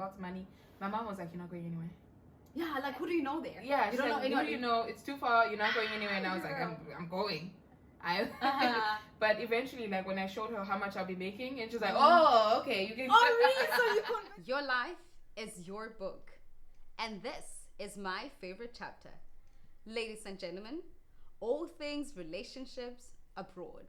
lots of money. My mom was like, you're not going anywhere. Yeah, like who do you know there? Yeah, you don't know like, anyone. who do you know? It's too far. You're not going anywhere. And I was like, I'm going. But eventually, like when I showed her how much I'll be making, and she's like, oh, okay, you can. Oh, really? So you can. Your life is your book, and this is my favorite chapter. Ladies and gentlemen, all things relationships abroad.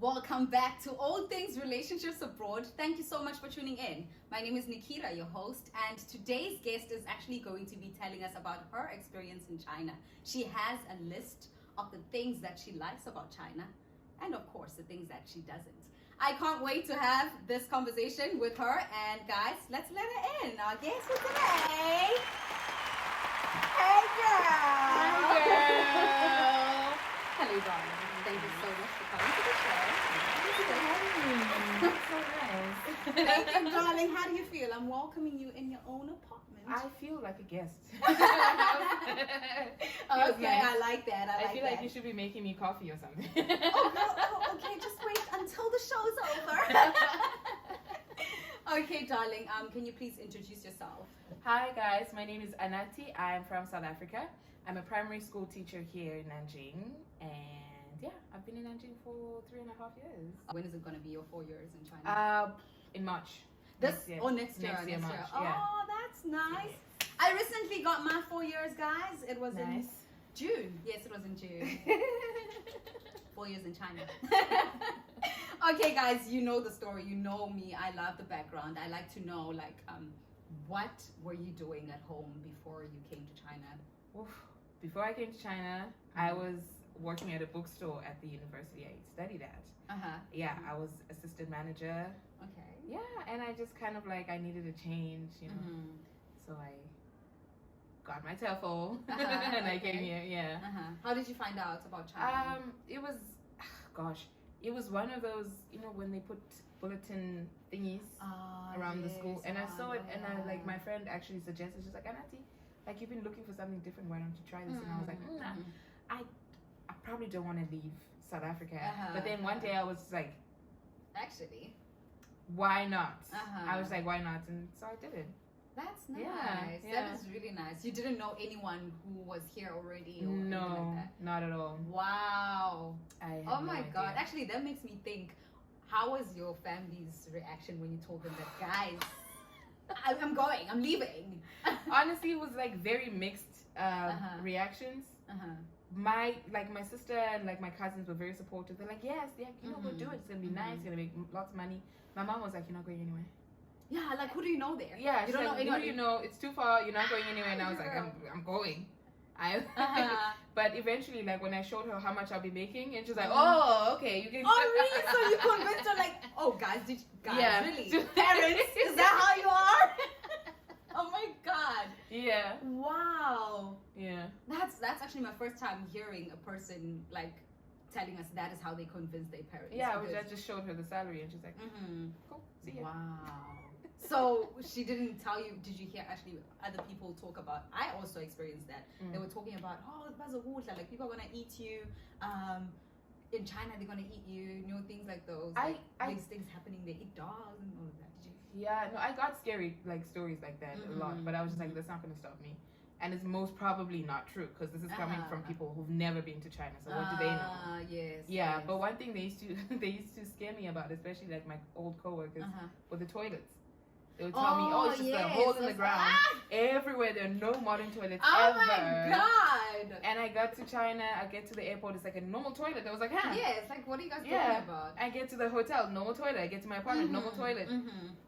Welcome back to All Things Relationships Abroad. Thank you so much for tuning in. My name is Nikita, your host, and today's guest is actually going to be telling us about her experience in China. She has a list of the things that she likes about China and, of course, the things that she doesn't. I can't wait to have this conversation with her, and guys, let's let her in. Our guest for today. Hey, girl. Hi, girl. Hello, darling. Thank you so much for coming to the show. That's so nice. Thank you, darling. How do you feel? I'm welcoming you in your own apartment. I feel like a guest. Okay, nice. I like that. I feel like you should be making me coffee or something. Oh, girl, okay, just wait until the show's over. Okay, darling, can you please introduce yourself? Hi guys, my name is Anathi. I'm from South Africa. I'm a primary school teacher here in Nanjing, and yeah, I've been in Nanjing for 3.5 years. When is it going to be your 4 years in China? In March. Next year, Next year, March. Yeah. Oh, that's nice. I recently got my 4 years, guys. It was in June. Yes, it was in June. 4 years in China. Okay, guys, you know the story. You know me. I love the background. I like to know, like, what were you doing at home before you came to China? Oof. Before I came to China, I was working at a bookstore at the university I studied at. Yeah, I was assistant manager. Okay. Yeah, and I just kind of like, I needed a change, you know. So I got my TOEFL and I came here, yeah. How did you find out about China? It was, it was one of those, you know, when they put bulletin thingies around the school, and I saw it, and I, like, my friend actually suggested, she's like, Anathi, like, you've been looking for something different, why don't you try this? And I was like, I probably don't want to leave South Africa. But then one day I was like, actually, why not? I was like, why not? And so I did it. That's nice. Yeah. That is really nice. You didn't know anyone who was here already? Or anything like that? Not at all. Wow. Oh my God. Actually, that makes me think, how was your family's reaction when you told them that, guys, I'm going, I'm leaving? Honestly, it was like very mixed reactions. My sister and like my cousins were very supportive. They're like, yes, yeah, you know, we'll do it. It's gonna be nice. You're gonna make lots of money. My mom was like, you're not going anywhere. Yeah, like who do you know there? Yeah, you don't know anyone. You know, it's too far. You're not going anywhere. And I was like, I'm going. But eventually, like when I showed her how much I'll be making, and she's like, oh, okay, you can. Oh, really? So you convinced her, like, oh, guys, really? Yeah. Parents, is that how you are? Oh my God. Yeah. Wow. Yeah. That's actually my first time hearing a person like telling us that is how they convince their parents. Yeah, I just showed her the salary, and she's like, cool, see ya. Wow. So she didn't tell you, did you hear actually other people talk about, I also experienced that. They were talking about, like people are going to eat you. In China, they're going to eat you, you know, things like those. These things happening, they eat dogs and all of that. Did you? Yeah, no, I got scary, like, stories like that a lot. But I was just like, that's not going to stop me. And it's most probably not true, because this is coming from people who've never been to China. So what do they know? Yes. Yeah, yes. But one thing they used to scare me about, especially like my old coworkers, were the toilets. They would tell me, it's just a hole in the ground. Everywhere, there are no modern toilets ever. Oh my God. And I got to China, I get to the airport, it's like a normal toilet. I was like, yeah, it's like, what are you guys talking about? I get to the hotel, normal toilet. I get to my apartment, normal toilet.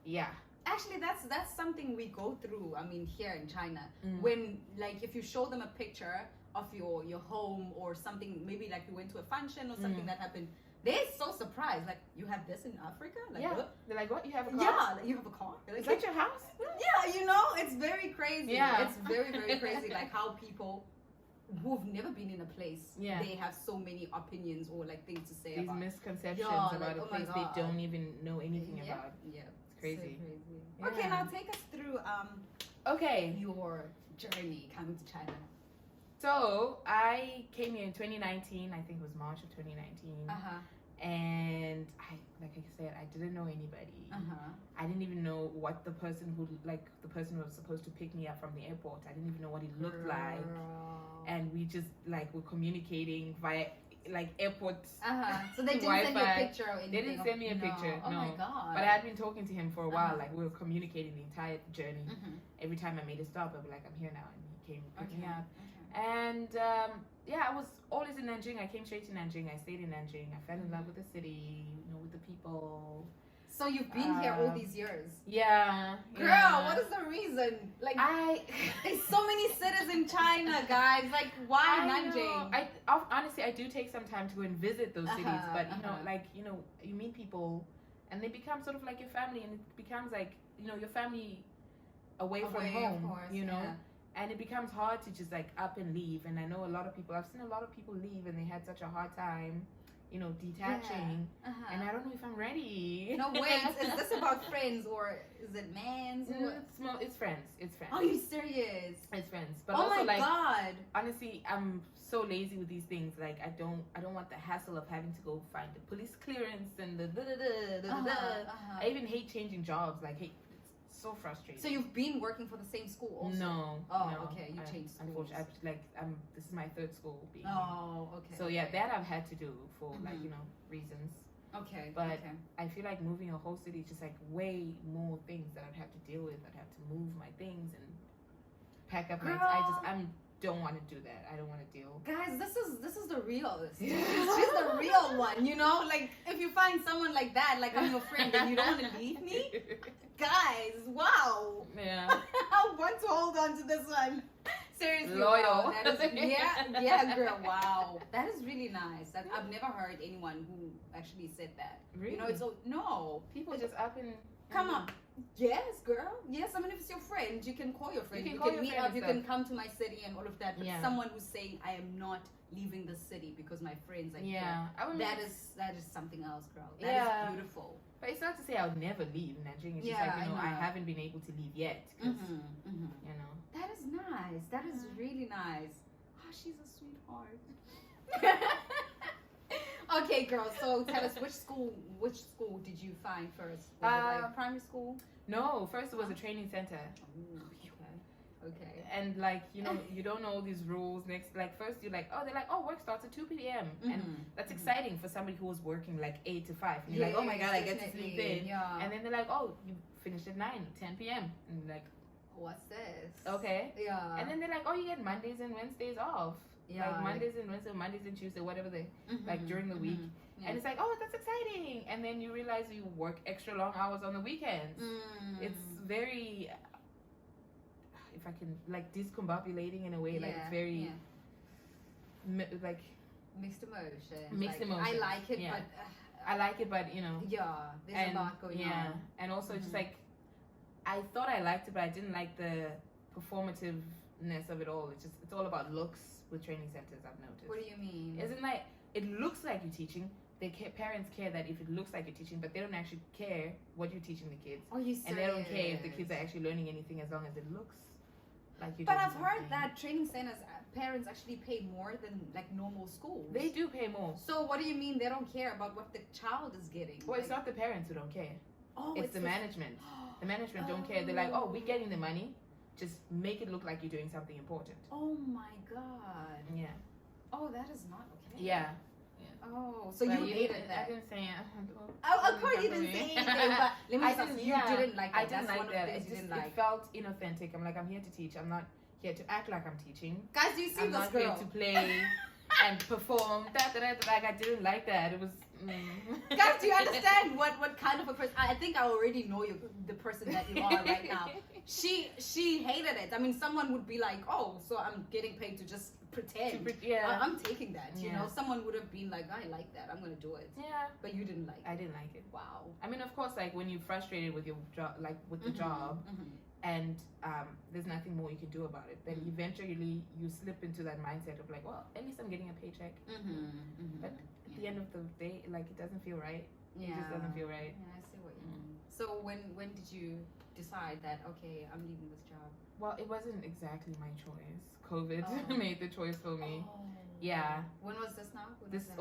Yeah. Actually, that's something we go through, I mean, here in China. When, like, if you show them a picture of your home or something, maybe like you went to a function or something that happened, they're so surprised. Like, you have this in Africa? Like, yeah. what? They're like, what? You have a car? Yeah, like, you have a car? Like, Is that your house? Yeah, you know, it's very crazy. Yeah. It's very, very crazy. Like how people who've never been in a place, they have so many opinions or like things to say These about misconceptions like, about a place they don't even know anything about. Yeah, it's crazy. So crazy. Yeah. Okay, now take us through your journey coming to China. So I came here in 2019. I think it was March of 2019. And like I said, I didn't know anybody. I didn't even know what the person who was supposed to pick me up from the airport. I didn't even know what he looked like. And we just like were communicating via like airport. So they didn't send you a picture or anything. They didn't send me a picture. Oh No. my god. But I had been talking to him for a while. Like we were communicating the entire journey. Every time I made a stop, I'd be like, I'm here now, and he came pick me up. And I was always in Nanjing. I came straight to Nanjing. I stayed in Nanjing. I fell in love with the city, with the people. So you've been here all these years? Yeah. Girl, what is the reason? Like, there's so many cities in China, guys. Like, why Nanjing? Honestly, I do take some time to go and visit those cities. But, you meet people and they become sort of like your family. And it becomes like, your family away from home, of course, And it becomes hard to just like up and leave. And I know I've seen a lot of people leave and they had such a hard time, detaching. And I don't know if I'm ready. No, wait, is this about friends or is it man's? It's friends. It's friends. Are you serious? It's friends. But oh also, my God. Honestly, I'm so lazy with these things. Like I don't want the hassle of having to go find the police clearance and the I even hate changing jobs. Like it's so frustrating. So you've been working for the same school also? No. Oh, no, okay. You changed schools. Unfortunately, this is my third school being Oh, okay. So yeah, that I've had to do for reasons. Okay. But I feel like moving a whole city is just like way more things that I'd have to deal with. I'd have to move my things and pack up I don't want to do that. I don't want to deal. Guys, this is the real. She's the real one, Like if you find someone like that, like I'm your friend, and you don't want to leave me, guys. Wow. Yeah. I want to hold on to this one. Seriously, loyal. Wow, that is, yeah, girl. Wow, that is really nice. I've never heard anyone who actually said that. Really? It's no. People just up and come on. Yes, girl. Yes, I mean, if it's your friend, you can call your friend. You can meet up. You can come to my city and all of that. But someone who's saying, I am not leaving the city because my friends are here. That is something else, girl. That is beautiful. But it's not to say I'll never leave Nanjing. It's just like, I haven't been able to leave yet. That is nice. That is really nice. Oh, she's a sweetheart. Okay, girl. So tell us, which school did you find first? Was it like primary school? No, first it was a training center. Okay. And like, you don't know all these rules. Next, like first you're like, work starts at 2 p.m. And that's exciting for somebody who was working like 8 to 5. And you're like, oh my God, I get to sleep in. Yeah. And then they're like, oh, you finished at 9, 10 p.m. And you're like, what's this? Okay. Yeah. And then they're like, oh, you get Mondays and Wednesdays off. Yeah. Like Mondays and Wednesdays, Mondays and Tuesday, whatever they like during the week. Yeah. And it's like, oh, that's exciting. And then you realize you work extra long hours on the weekends. It's very, if I can, like discombobulating in a way, like it's very, like mixed emotions. Mixed emotions. I like it, but I like it, but there's a lot going on. Yeah, and also just like, I thought I liked it, but I didn't like the performativeness of it all. It's all about looks with training centers. I've noticed. What do you mean? Isn't like it looks like you're teaching. Parents care that if it looks like you're teaching, but they don't actually care what you're teaching the kids. Are you serious? And they don't care if the kids are actually learning anything as long as it looks like you're. But I've heard that training centers, parents actually pay more than like normal schools. They do pay more. So what do you mean they don't care about what the child is getting? Well, it's not the parents who don't care. Oh, it's the management. The management don't care. They're like, oh, we're getting the money. Just make it look like you're doing something important. Oh my God. Yeah. Oh, that is not okay. Yeah. Oh, so you hated that. I didn't say it. Of course you didn't say anything, but let me say you didn't like that. I didn't like that. It felt inauthentic. I'm like, I'm here to teach. I'm not here to act like I'm teaching. Guys, do you see I'm this not girl? here to play and perform. Like, I didn't like that. It was... Guys, do you understand what kind of a person? I think I already know you, the person that you are right now. She hated it. I mean, someone would be like, oh, so I'm getting paid to just pretend. Yeah. I'm taking that. You Yeah. know, someone would have been like, I like that. I'm gonna do it. Yeah. But you didn't like it. I didn't like it. Wow. I mean, of course, like when you're frustrated with your job, like with the job, and there's nothing more you can do about it, then eventually you slip into that mindset of like, well, at least I'm getting a paycheck. But at the end of the day, like it doesn't feel right. It just doesn't feel right. Yeah, I see what you mean. So when did you decide that, okay, I'm leaving this job? Well, it wasn't exactly my choice. COVID made the choice for me. Oh. Yeah. When was this now?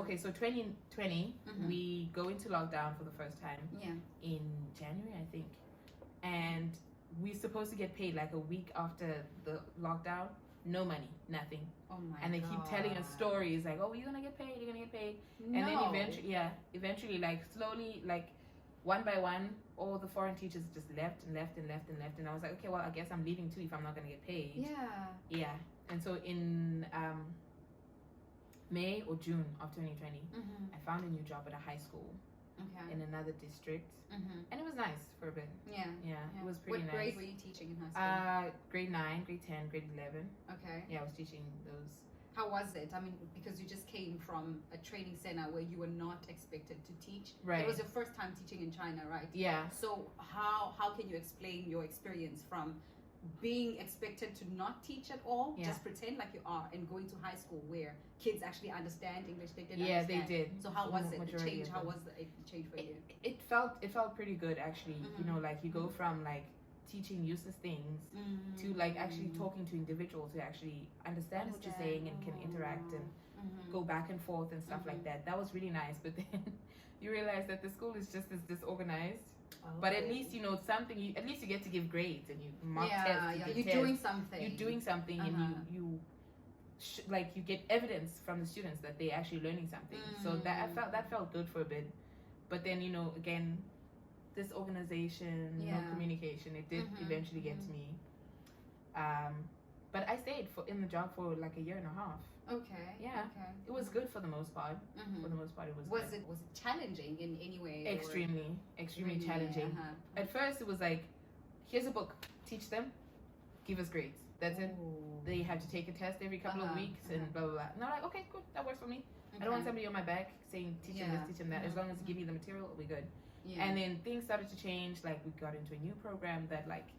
Okay, so 2020, we go into lockdown for the first time. Yeah. In January, I think. And we're supposed to get paid like a week after the lockdown. No money, nothing. Oh my god. And they keep telling us stories like, oh, you're gonna get paid, you're gonna get paid. No. And then eventually, like slowly, like one by one, all the foreign teachers just left. And I was like, okay, well, I guess I'm leaving too if I'm not gonna get paid. Yeah. Yeah. And so in May or June of 2020, I found a new job at a high school in another district. And it was nice for a bit. Yeah. It was pretty nice. What grade were you teaching in high school? Grade 9, grade 10, grade 11. Okay. Yeah, I was teaching those. How was it? I mean, because you just came from a training center where you were not expected to teach. Right. It was your first time teaching in China, right? Yeah. So how can you explain your experience from being expected to not teach at all, just pretend like you are, and going to high school where kids actually understand English? They didn't understand. They did. So how was it? The change? How was the change for you? It felt pretty good actually. You know, like you go from like teaching useless things to like actually talking to individuals who actually understand what you're saying and can interact and go back and forth and stuff like that. That was really nice. But then you realize that the school is just as disorganized. But at least you know something. At least you get to give grades and you mark tests. You're doing something. You're doing something, and you like you get evidence from the students that they're actually learning something. So that felt good for a bit. But then you know again, disorganization, no communication. It did eventually get to me. But I stayed in the job for like a year and a half. Okay. Yeah. Okay. It was good for the most part. For the most part, it was. Was it challenging in any way? Extremely challenging. At first, it was like, here's a book, teach them, give us grades. That's it. They have to take a test every couple of weeks and blah blah blah. And I'm like, okay, good, that works for me. I don't want somebody on my back saying teach them this, teach them that. As long as you give me the material, we're good. And then things started to change. Like we got into a new program that like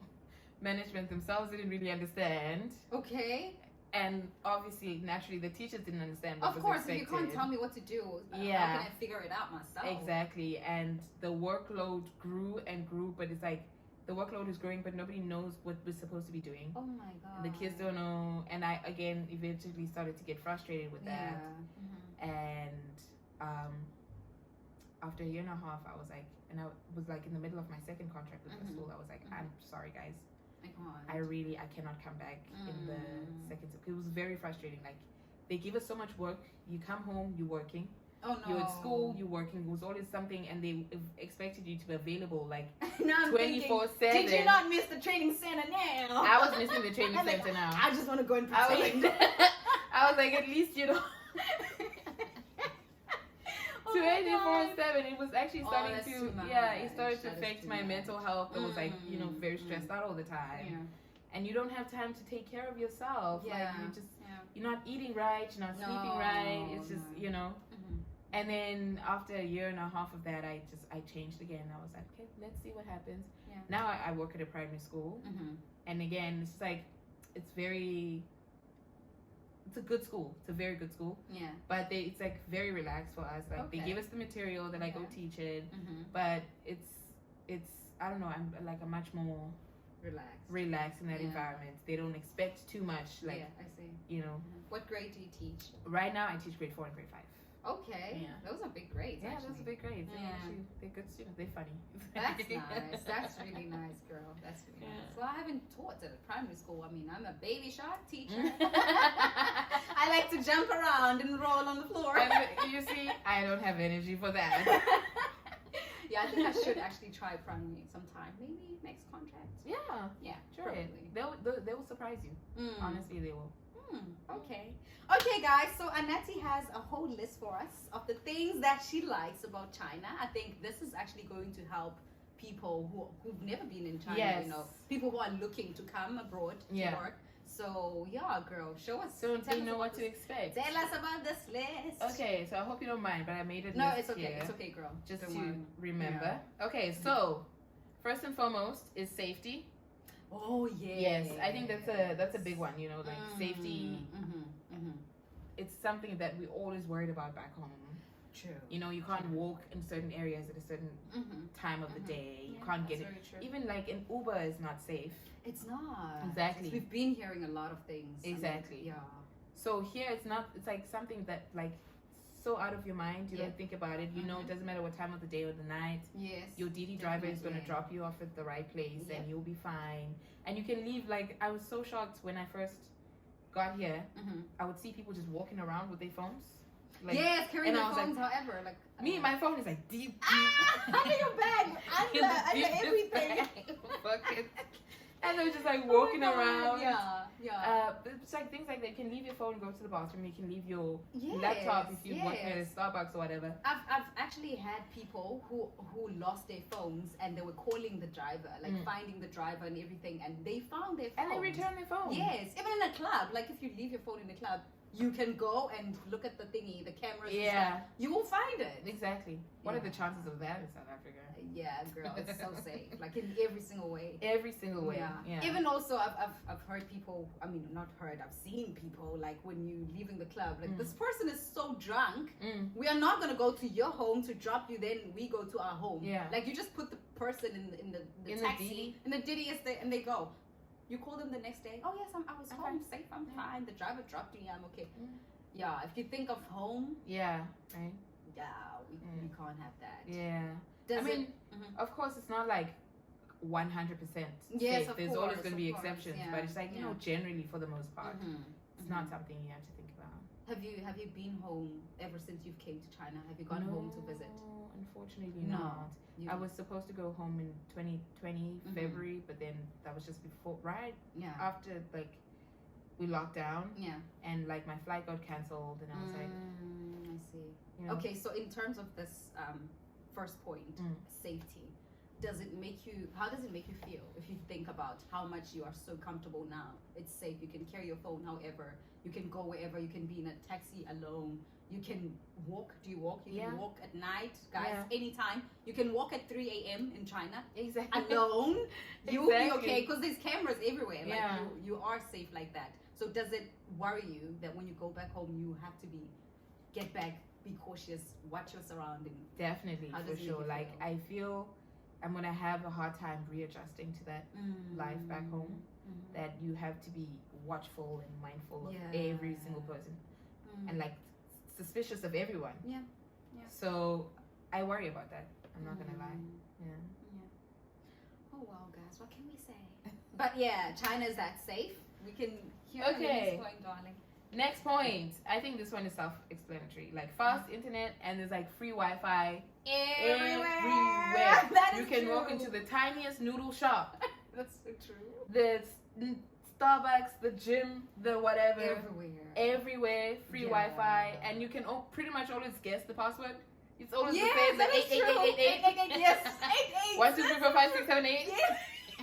management themselves didn't really understand. Okay. And obviously, naturally, the teachers didn't understand what of was course, expected. if you can't tell me what to do, how can I figure it out myself? Exactly. And the workload grew and grew, but it's like the workload is growing, but nobody knows what we're supposed to be doing. Oh my god. And the kids don't know. And I, again, eventually started to get frustrated with that. And after a year and a half, I was like, and I was like in the middle of my second contract with the school, I was like, I'm sorry, guys. I cannot come back in the second. It was very frustrating. Like, they give us so much work. You come home, you're working. Oh no. You're at school, you're working. It was always something, and they expected you to be available like 24/7. Did you not miss the training center now? I was missing the training center now. I just want to go and pretend. I was like, at least you know. 24/7. It was actually starting to it started to affect my mental health. I was like, you know, very stressed out all the time. And you don't have time to take care of yourself. Like you just you're not eating right, you're not sleeping right. It's just you know. And then after a year and a half of that, I changed again. I was like, okay, let's see what happens. Now I work at a primary school, and again, it's like it's a good school. It's a very good school. Yeah. But it's like very relaxed for us. Like they give us the material, then I go teach it. But it's I don't know. I'm like a much more relaxed in that environment. They don't expect too much. Like I see. You know. What grade do you teach? Right now, I teach grade 4 and grade 5. Okay. Yeah. Those are big grades. Yeah, actually. those are big grades. Yeah. They're good students. They're funny. That's nice. That's really nice, girl. That's really nice. Well, I haven't taught at a primary school. I mean, I'm a baby shark teacher. I like to jump around and roll on the floor. And you see, I don't have energy for that. Yeah, I think I should actually try primary sometime. Maybe next contract. Yeah, sure. They will surprise you. Honestly, they will. Okay, guys, so Anathi has a whole list for us of the things that she likes about China. I think this is actually going to help people who've never been in China, you know, people who are looking to come abroad to work. So yeah, girl, show us. So tell they us know about what to this. expect. Tell us about this list. Okay, so I hope you don't mind, but I made it. No, it's okay. Here It's okay, girl. just Don't to worry. remember. Okay, so first and foremost is safety. Oh yeah. Yes, I think that's a big one. You know, like safety. It's something that we always worried about back home. True. You know, you can't walk in certain areas at a certain time of the day. You can't get it. Even like an Uber is not safe. It's not. Exactly. We've been hearing a lot of things. Exactly. Yeah. So here it's not. It's like something that like so out of your mind. You don't think about it. You know, it doesn't matter what time of the day or the night. Yes. Your DD driver is going to drop you off at the right place, and you'll be fine. And you can leave. Like I was so shocked when I first got here. I would see people just walking around with their phones. Like, yes, carrying their phones. Like, however, like me, my phone is like deep. Under your bag, under everything. And they're just like walking around. Yeah. It's like things like that. You can leave your phone, go to the bathroom. You can leave your laptop if you're working at a Starbucks or whatever. I've actually had people who lost their phones and they were calling the driver, like finding the driver and everything, and they found their phone. And they returned their phone. Yes, even in a club. Like if you leave your phone in a club, you can go and look at the thingy, the cameras. Yeah. And stuff. You will find it. Exactly. What are the chances of that in South Africa? Yeah, girl, it's so safe. Like in every single way. Every single way. Yeah. Even also, I've heard people. I mean, not heard. I've seen people like when you leaving the club. Like this person is so drunk. We are not gonna go to your home to drop you. Then we go to our home. Yeah. Like you just put the person in the taxi in the Diddy and they go. You call them the next day. Oh yes, I was home safe. I'm fine. The driver dropped me. I'm okay. Yeah. If you think of home. Yeah. Right. Yeah. We can't have that. Yeah. Of course, it's not like 100% safe. Yes, There's always going to be exceptions, but it's like, you know, generally for the most part, it's not something you have to think about. Have you been home ever since you came to China? Have you gone home to visit? Unfortunately not. I was supposed to go home in 2020 February, but then that was just before, after like we locked down. Yeah. And like my flight got cancelled, and I was like, I see. You know. Okay, so in terms of this first point, safety, how does it make you feel if you think about how much you are so comfortable now? It's safe. You can carry your phone however. You can go wherever. You can be in a taxi alone. You can walk. Do you walk? You can walk at night, guys, anytime. You can walk at 3 a.m. in China. Exactly. Alone. You'll be okay because there's cameras everywhere. Like you are safe like that. So does it worry you that when you go back home, you have to get back, be cautious, watch your surroundings? Definitely, for sure. Like I feel I'm gonna have a hard time readjusting to that life back home. That you have to be watchful and mindful of every single person, and like suspicious of everyone. Yeah. So I worry about that. I'm not gonna lie. Yeah. Oh well, guys, what can we say? But yeah, China is that safe. We can hear the next point, darling. Next point. I think this one is self-explanatory. Like fast internet and there's like free Wi-Fi everywhere. That is you can true. walk into the tiniest noodle shop. That's so true. The Starbucks, the gym, the whatever. Everywhere. Free Wi-Fi, and you can pretty much always guess the password. It's always the same. That is true. 888. Yes. 88. 1, 2, 3, 4, 5, 6, 7, 8. Yes.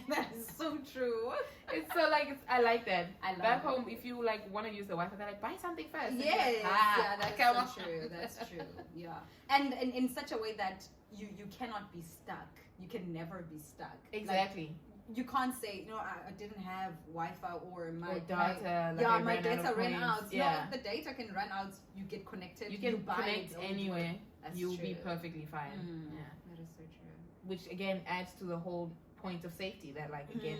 That is so true. It's so like I like that. I love Back it. home, if you like want to use the Wi-Fi, they're like buy something first. Yes. Like, That's so true. That's true. Yeah. And in such a way that you cannot be stuck. You can never be stuck. Exactly. Like, you can't say, I didn't have Wi-Fi or my data. my data ran out. Yeah. No, the data can run out. You get connected. You can connect it anywhere. That's You'll true. be perfectly fine. Yeah. That is so true. Which again adds to the whole point of safety. That like again,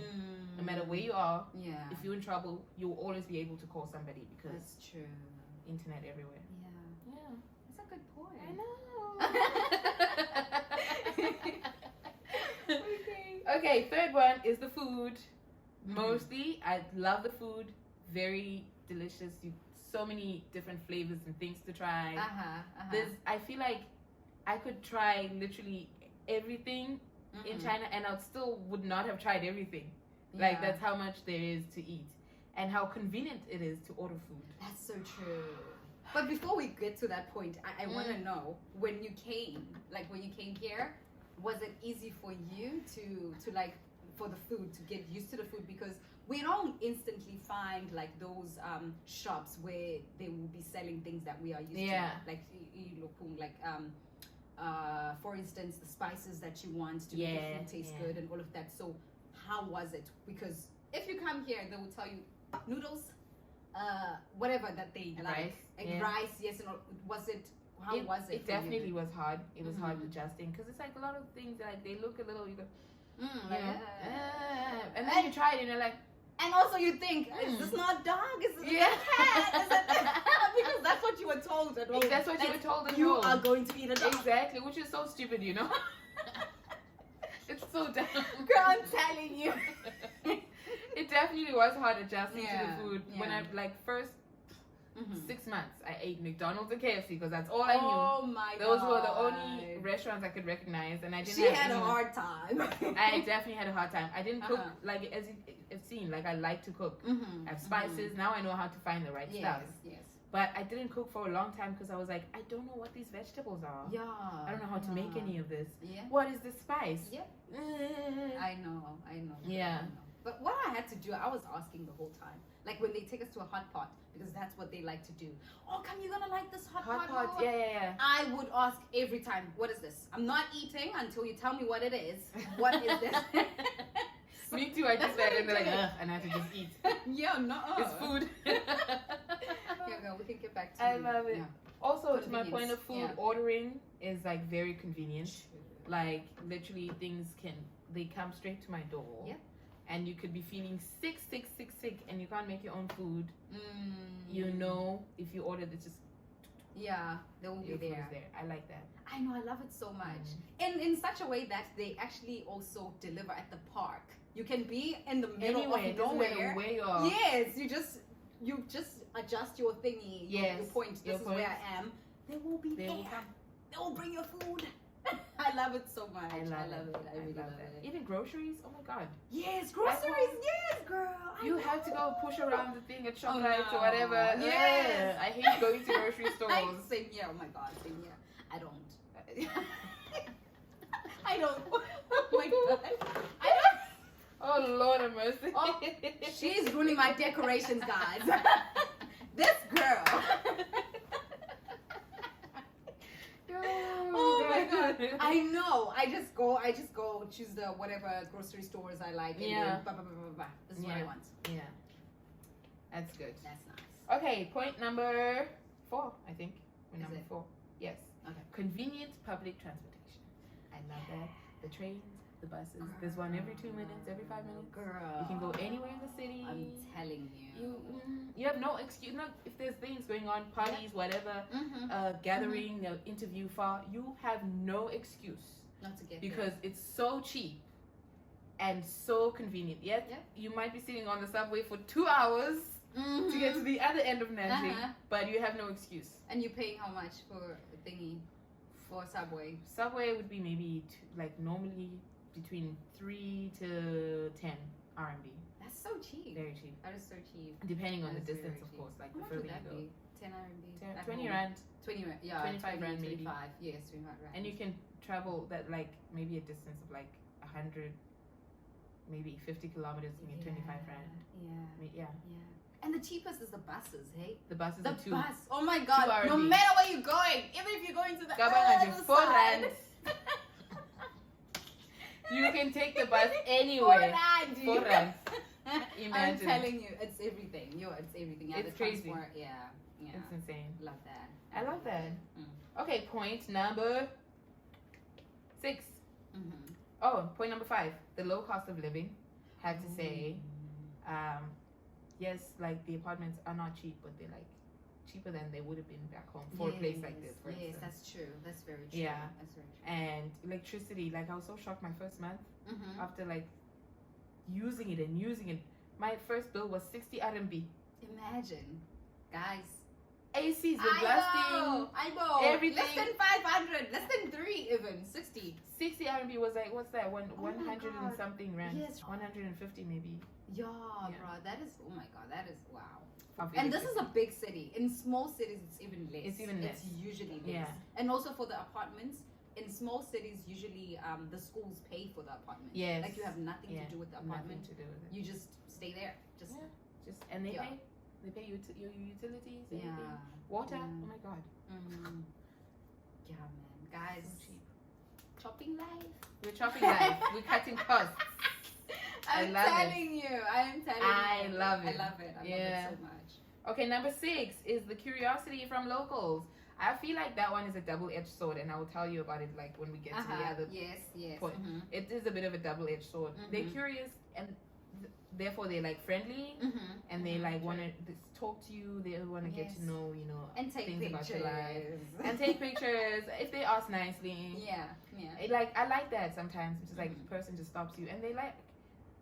no matter where you are, if you're in trouble, you'll always be able to call somebody because that's true. Internet everywhere. Yeah. That's a good point. I know. Okay, third one is the food. Mostly, I love the food. Very delicious. So many different flavors and things to try. I feel like I could try literally everything in China, and I still would not have tried everything. Like that's how much there is to eat, and how convenient it is to order food. That's so true. But before we get to that point, I want to know when you came here, was it easy for you to like for the food, to get used to the food, because we don't instantly find like those shops where they will be selling things that we are used to, like for instance, the spices that you want to make the food taste good and all of that. So how was it? Because if you come here, they will tell you noodles, whatever that they like, rice, yes, and all. Was it? How was it? It definitely was hard. It was hard adjusting, because it's like a lot of things that, like, they look a little, you go, and then you try it and you're like, and also you think, is this not dog? Is it cat? Is it because that's what you were told at home. That's what you were told at you home. are going to eat a dog. Exactly, which is so stupid, you know. It's so dumb. Girl, I'm telling you. It definitely was hard adjusting to the food. When I, like, first 6 months, I ate McDonald's and KFC, because that's all I knew. Oh my god. Those were the only restaurants I could recognize, and I didn't She had a hard time. I definitely had a hard time. I didn't cook, like, as you've seen, like, I like to cook. I have spices. Now I know how to find the right stuff. Yes. But I didn't cook for a long time, because I was like, I don't know what these vegetables are. Yeah. I don't know how to make any of this. Yeah. What is this spice? Yep. I know. Yeah. I know. But what I had to do, I was asking the whole time. Like when they take us to a hot pot, because that's what they like to do. Oh, come, you're gonna like this hot pot? Yeah. I would ask every time, what is this? I'm not eating until you tell me what it is. What is this? Me too, I just said, and they're like, ugh, and I have to just eat. Yeah, no. It's food. Yeah, girl, we can get back to I love it. Yeah. Also, to my point of food, ordering is like very convenient. Like literally they come straight to my door. Yeah. And you could be feeling sick, and you can't make your own food. You know, if you order, it's just they will be there. I like that. I know, I love it so much. In such a way that they actually also deliver at the park. You can be in the middle of nowhere. Yes, you just adjust your thingy. Yes, your point. This is where I am. They will be there. They will bring your food. I love it so much. I love it. I really love it. Even groceries. Oh my god. Yes, groceries. Yes, girl. You have to go push around the thing at ShopRite or whatever. Yes. I hate going to grocery stores. Same here. Oh my god. Same here. I don't. I don't. Oh my god. I don't. Oh Lord have mercy. Oh, she's ruining my decorations, guys. This girl. Oh my god. I know. I just go choose the whatever grocery stores I like, and then this is what I want. Yeah. That's good. That's nice. Okay, point number 4, I think. Number 4. Yes. Okay. Convenient public transportation. I love that. The trains, the buses. There's one every 2 minutes, every 5 minutes. Girl. You can go anywhere in the city. I'm telling you. You have no excuse. Not if there's things going on, parties, whatever, gathering, interview you have no excuse not to get because it's so cheap and so convenient. Yet you might be sitting on the subway for 2 hours to get to the other end of Nanjing, but you have no excuse. And you're paying how much for a thingy for Subway? Subway would be maybe normally between 3 to 10 RMB. That's so cheap. Very cheap. That is so cheap. Depending on the distance, of course. Like the further you go. 10 RMB. 20 rand. 20 rand. Yeah. 25 rand maybe. 25. Yes, 25 rand. And you can travel that like maybe a distance of like 100, maybe 50 kilometers. You get 25 rand. Yeah. And the cheapest is the buses, hey? The buses are two. The bus. Oh my god. No matter where you're going, even if you're going to the other 4 side. rand. You can take the bus anywhere. 4 rand. 4 rand. Imagine. I'm telling you, it's everything. It's everything. Yeah, it's the crazy. Transport. Yeah. It's insane. Love that. I love that. Okay, point number 6. Oh, point number 5. The low cost of living. Had to say, yes, like the apartments are not cheap, but they're like cheaper than they would have been back home for a place like this. For instance. That's true. That's very true. Yeah, that's very true. And electricity, like I was so shocked my first month after like using it. My first bill was 60 RMB. Imagine, guys. ACs were blasting. I know. Everything. Less than 500. Less than 3 even. 60 RMB was like, what's that? 100 and something rand. Yes. 150 maybe. Yeah, bro. That is, oh my god, that is, wow. Obviously. And this is a big city. In small cities, it's even less. It's even less. It's usually less. Yeah. And also for the apartments, in small cities, usually the schools pay for the apartment. Yes. Like you have nothing to do with the apartment. Nothing to do with it. You just stay there. And they pay. They pay your utilities. Yeah. Water. Oh my god. Yeah, man, guys. So cheap. Chopping life. We're chopping life. We're cutting costs. I'm telling you. I love it. I love it so much. Okay, number 6 is the curiosity from locals. I feel like that one is a double-edged sword, and I will tell you about it like when we get to the other point. It is a bit of a double-edged sword. They're curious, and therefore they're like friendly, and they like want to talk to you. They want to get to know, and take things pictures. about your life, and take pictures if they ask nicely. I like that sometimes. It's just like the person just stops you, and they like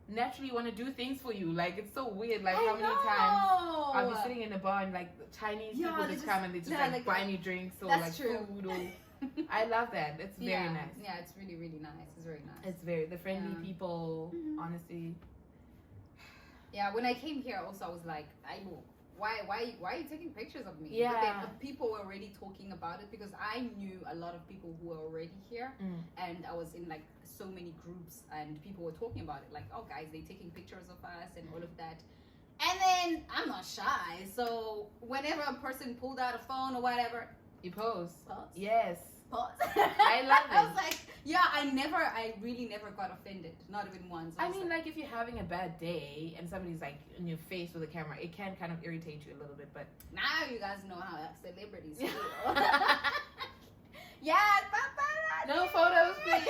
naturally want to do things for you. Like it's so weird. Like how many times I'll be sitting in a bar and like Chinese people just come and they just like buy me drinks or like food. Or I love that. It's very nice. Yeah, it's really, really nice. It's very nice. It's very the friendly people. Honestly. Yeah, when I came here, also I was like, why are you taking pictures of me? Yeah. But people were already talking about it because I knew a lot of people who were already here, and I was in like so many groups, and people were talking about it, like, oh guys, they're taking pictures of us and all of that. And then I'm not shy, so whenever a person pulled out a phone or whatever, you pose. Pause. Yes. Pause. I love it. I was like, I really never got offended, not even once. I mean, like if you're having a bad day and somebody's like in your face with a camera, it can kind of irritate you a little bit, but now you guys know how celebrities feel. Yeah, no photos, please.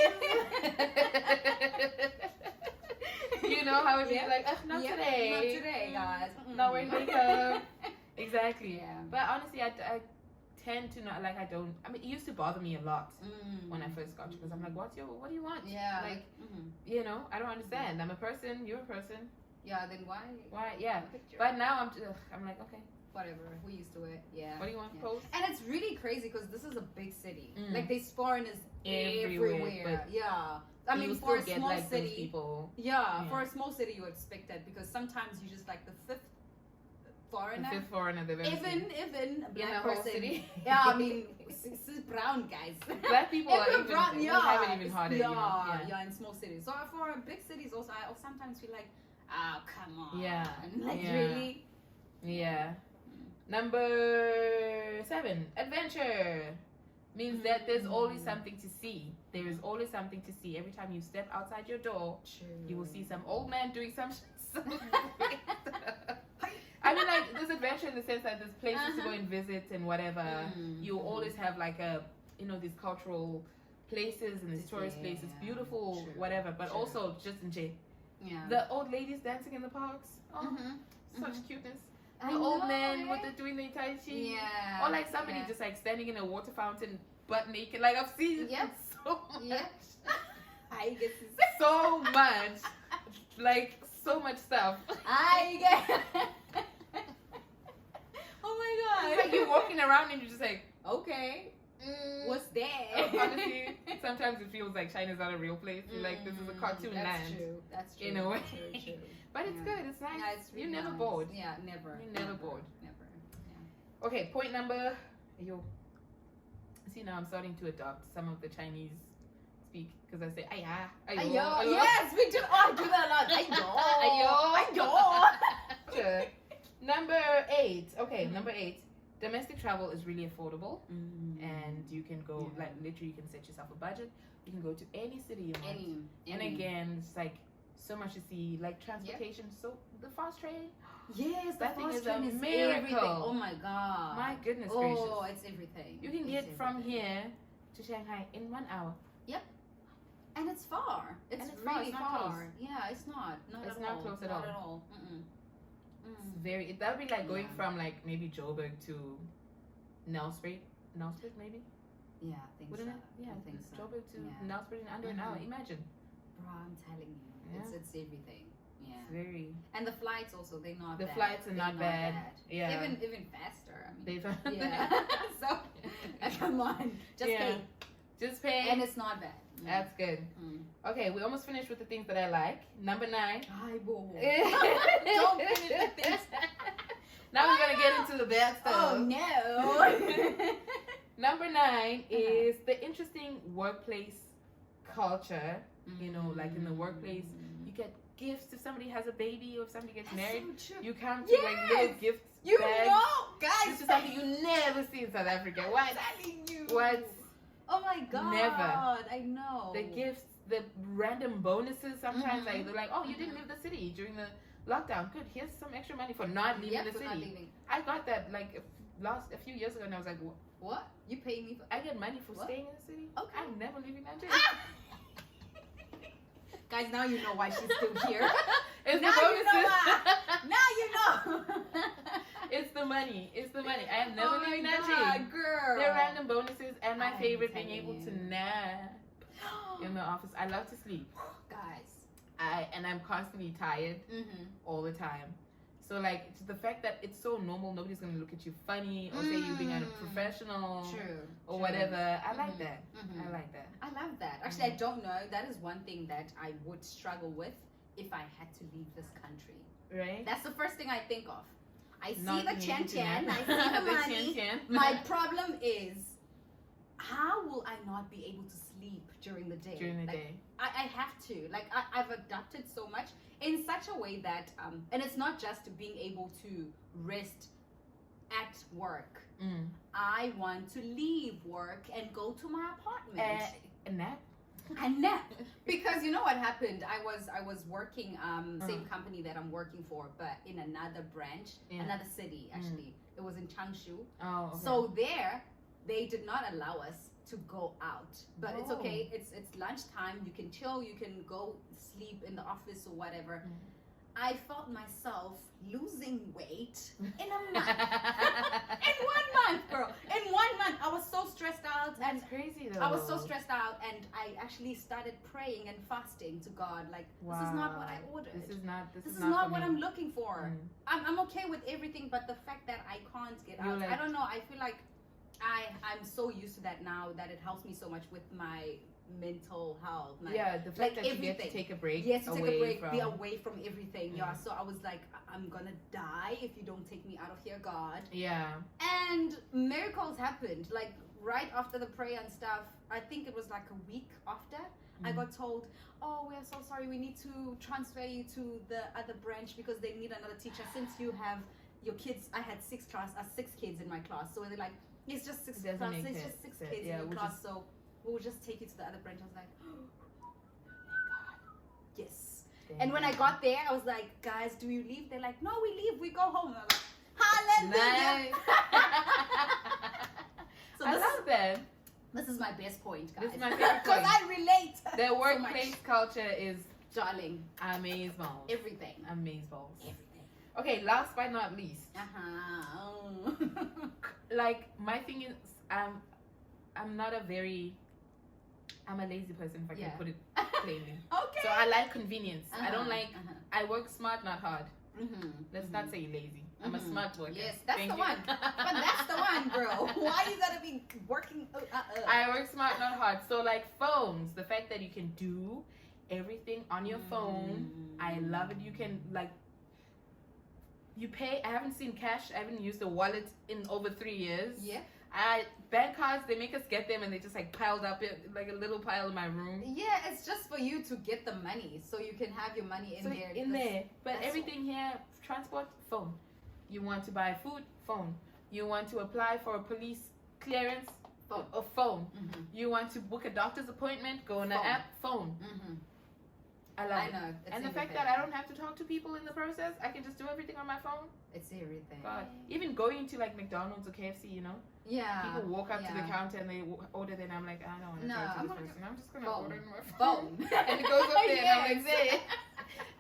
You know how it be like, not today. Not today, guys. Not wearing makeup. Exactly. Yeah. But honestly, I tend to not, like, I mean, it used to bother me a lot when I first got you, because I'm like, what do you want? Yeah. Like, I don't understand. I'm a person, you're a person. Yeah, then why? Why, yeah. But now I'm like, okay. Whatever, we used to it. Yeah. What do you want to post? And it's really crazy because this is a big city. Like there's foreigners everywhere. Yeah. I mean, for a small like city, those people. Yeah, for a small city, you expect that because sometimes you just like the fifth foreigner. The fifth foreigner they've ever seen. Even a black whole person. City. Yeah, I mean, brown guys. Black people are even, brown, have it even harder. Yeah, in small cities. So for big cities, also, I sometimes feel like, oh, come on. Yeah. Like, really? Yeah. Number 7, adventure. Means that there's always something to see. There is always something to see. Every time you step outside your door, you will see some old man doing some I mean, like, there's adventure in the sense that there's places to go and visit and whatever. You always have like these cultural places and these tourist places, beautiful, whatever. But also just in J. Yeah. The old ladies dancing in the parks. Oh, such cuteness. The old men doing the Tai Chi. Yeah. Or like somebody just like standing in a water fountain butt naked. Like I've seen so much. I guess so much. Like so much stuff. I get Oh my god. It's like you're walking around and you're just like, okay. What's that? Honestly, sometimes it feels like China's not a real place. You're like, this is a cartoon land. That's true. In a way. True. But it's good. It's nice. Yeah, it's really you're never nice. bored. Yeah, never. You're never bored. Never. Yeah. Okay, point number. See, now I'm starting to adopt some of the Chinese speak because I say ayo. Yes, we do. Oh, I do that a lot. Ayo. Sure. Number 8. Okay, number 8. Domestic travel is really affordable, and you can go like literally. You can set yourself a budget. You can go to any city you want. And again, it's like so much to see. Like transportation. So the fast train. Yes, that thing is a miracle. Everything. Oh my god. My goodness gracious. Oh, it's everything. You can get from here to Shanghai in 1 hour. Yep. And it's far. It's really far. Yeah, it's not. It's not close at all. Not at all. It's that would be like going from like maybe Joburg to Nelspruit maybe. Yeah, I think Wouldn't so. it? Yeah, I think so. Joburg to Nelspruit in under an hour. Imagine. Bro, I'm telling you, it's everything. Yeah. It's very. And the flights also, they're not. The bad. flights are not bad. Yeah. Even faster. I mean. Yeah. So, come on, just pay. And it's not bad. That's good. Okay, we almost finished with the things that I like. Number 9. Don't finish the things. Now we're gonna get into the bad stuff. Oh no. Number 9 is the interesting workplace culture. You know, like in the workplace, you get gifts if somebody has a baby or if somebody gets married. So true. You come to like little gift bags. Guys. This is something you never see in South Africa. What? What? Oh my god. Never. I know. The gifts, the random bonuses sometimes, like they're like, oh, you didn't leave the city during the lockdown. Good, here's some extra money for not leaving the for city. not leaving. I got that like a few years ago, and I was like, what? You pay me for? I get money for staying in the city. Okay. I'm never leaving Nanjing. Guys, now you know why she's still here. It's now the bonuses. you know why. Now you know. It's the money. It's the money. I am never Oh leaving my Nanjing. God, girl. They're random bonuses, and my I'm favorite, being telling able you. to nap in the office. I love to sleep. Guys. And I'm constantly tired all the time. So like it's the fact that it's so normal, nobody's gonna look at you funny or say you're being unprofessional or whatever. I like that. I like that. I love that. Actually, I don't know. That is one thing that I would struggle with if I had to leave this country. Right? That's the first thing I think of. I see Not the being able to Chen, nap. I see the money. Chen. My problem is, how will I not be able to sleep during the day? During the Like, day. I have to. Like, I've adapted so much in such a way that, and it's not just being able to rest at work. I want to leave work and go to my apartment. A nap? And nap. Because you know what happened? I was working, same company that I'm working for, but in another branch, another city actually. It was in Jiangsu. Oh, okay. So there, they did not allow us to go out, but it's okay. It's lunchtime. You can chill. You can go sleep in the office or whatever. I felt myself losing weight in a month. In 1 month, girl. In 1 month, I was so stressed out. That's crazy though. I was so stressed out, and I actually started praying and fasting to God. Like, this is not what I ordered. This is not what me. I'm looking for. I'm okay with everything, but the fact that I can't get out, I don't know. I feel like I'm so used to that now that it helps me so much with my mental health. The fact that you get to take a break. Yes, to take a break, from... be away from everything. Yeah, so I was like, I'm gonna die if you don't take me out of here, God. Yeah. And miracles happened. Like right after the prayer and stuff, I think it was like a week after, I got told, oh, we are so sorry, we need to transfer you to the other branch because they need another teacher since you have your kids. I had 6 kids in my class, so they're like, it's just six kids in your class, so we'll just take you to the other branch. I was like, oh, thank God. Yes. Damn. And when I got there, I was like, guys, do you leave? They're like, no, we leave, we go home. And I was like, hallelujah. Nice. So I love that. This is my best point, guys. This is my favorite Because I relate. The workplace culture is darling. Amazing. Everything. Amazing. Everything. Okay, last but not least. Like my thing is, I'm a lazy person, if I can put it plainly. Okay. So I like convenience. I don't like. I work smart, not hard. Let's not say lazy. I'm a smart worker. Yes, that's the one. But that's the one, girl. Why you gotta be working? I work smart, not hard. So like phones, the fact that you can do everything on your phone, I love it. You can like. You pay. I haven't seen cash. I haven't used a wallet in over 3 years. Yeah. Bank cards, they make us get them and they just like piled up like a little pile in my room. Yeah, it's just for you to get the money so you can have your money in there. But everything here, transport, phone. You want to buy food, phone. You want to apply for a police clearance, phone. You want to book a doctor's appointment, go on an app, phone. I love it. Know. And the fact that I don't have to talk to people in the process, I can just do everything on my phone. It's everything. God, even going to like McDonald's or KFC, you know? Yeah. People walk up to the counter and they order, then I'm like, I don't want to talk to this person. I'm just going to order in my phone. And it goes up there and I'm like, there.